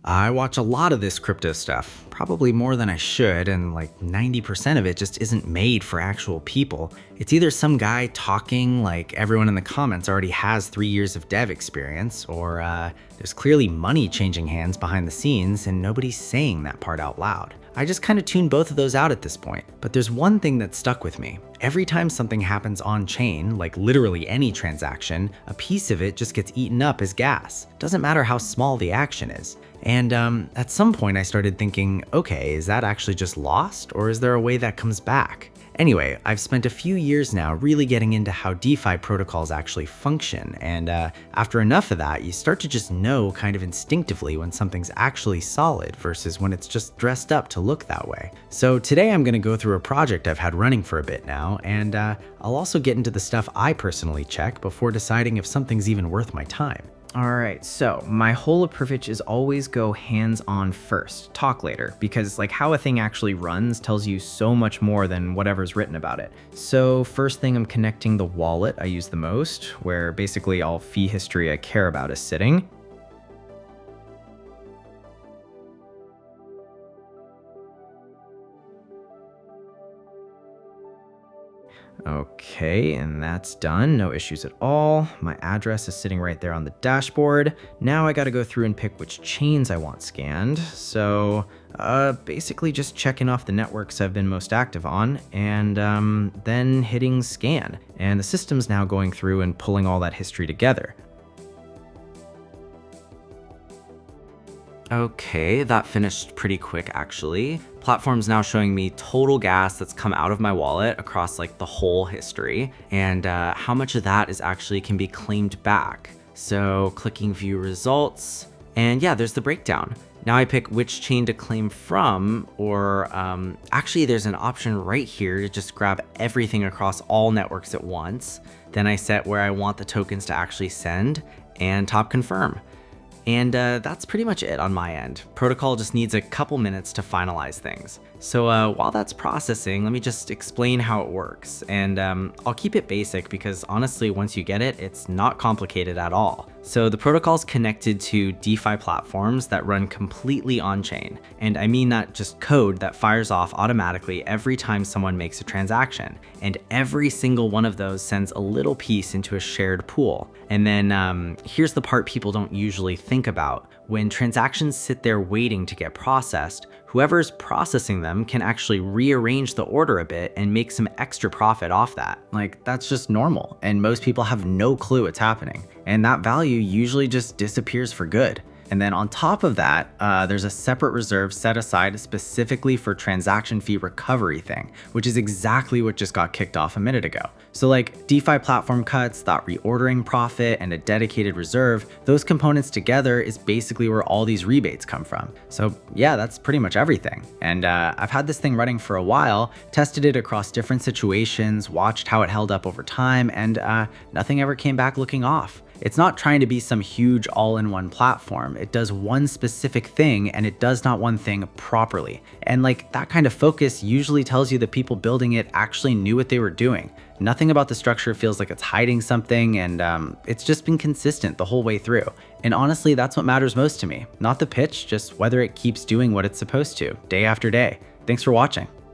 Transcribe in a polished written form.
I watch a lot of this crypto stuff, probably more than I should, and like 90% of it just isn't made for actual people. It's either some guy talking like everyone in the comments already has 3 years of dev experience, or there's clearly money changing hands behind the scenes and nobody's saying that part out loud. I just kind of tune both of those out at this point. But there's one thing that stuck with me. Every time something happens on chain, like literally any transaction, a piece of it just gets eaten up as gas. Doesn't matter how small the action is. And at some point I started thinking, okay, is that actually just lost, or is there a way that comes back? Anyway, I've spent a few years now really getting into how DeFi protocols actually function, and after enough of that, you start to just know kind of instinctively when something's actually solid versus when it's just dressed up to look that way. So today I'm going to go through a project I've had running for a bit now, and I'll also get into the stuff I personally check before deciding if something's even worth my time. All right, so my whole approach is always go hands-on first, talk later, because like how a thing actually runs tells you so much more than whatever's written about it. So first thing, I'm connecting the wallet I use the most, where basically all fee history I care about is sitting. Okay, and that's done, no issues at all. My address is sitting right there on the dashboard. Now I gotta go through and pick which chains I want scanned. So basically just checking off the networks I've been most active on, and then hitting scan. And the system's now going through and pulling all that history together. Okay, that finished pretty quick actually. Platform's now showing me total gas that's come out of my wallet across like the whole history, and how much of that is actually can be claimed back. So clicking view results, and yeah, there's the breakdown. Now I pick which chain to claim from, or actually there's an option right here to just grab everything across all networks at once. Then I set where I want the tokens to actually send and top confirm. And that's pretty much it on my end. Protocol just needs a couple minutes to finalize things. So while that's processing, let me just explain how it works. And I'll keep it basic because honestly, once you get it, it's not complicated at all. So the protocol's connected to DeFi platforms that run completely on-chain. And I mean that just code that fires off automatically every time someone makes a transaction. And every single one of those sends a little piece into a shared pool. And then here's the part people don't usually think about. When transactions sit there waiting to get processed, whoever's processing them can actually rearrange the order a bit and make some extra profit off that. Like, that's just normal, and most people have no clue what's happening. And that value usually just disappears for good. And then on top of that, there's a separate reserve set aside specifically for transaction fee recovery thing, which is exactly what just got kicked off a minute ago. So like DeFi platform cuts, that reordering profit, and a dedicated reserve, those components together is basically where all these rebates come from. So yeah, that's pretty much everything. And I've had this thing running for a while, tested it across different situations, watched how it held up over time, and nothing ever came back looking off. It's not trying to be some huge all-in-one platform. It does one specific thing, and it does not one thing properly. And like that kind of focus usually tells you the people building it actually knew what they were doing. Nothing about the structure feels like it's hiding something, and it's just been consistent the whole way through. And honestly, that's what matters most to me. Not the pitch, just whether it keeps doing what it's supposed to, day after day. Thanks for watching.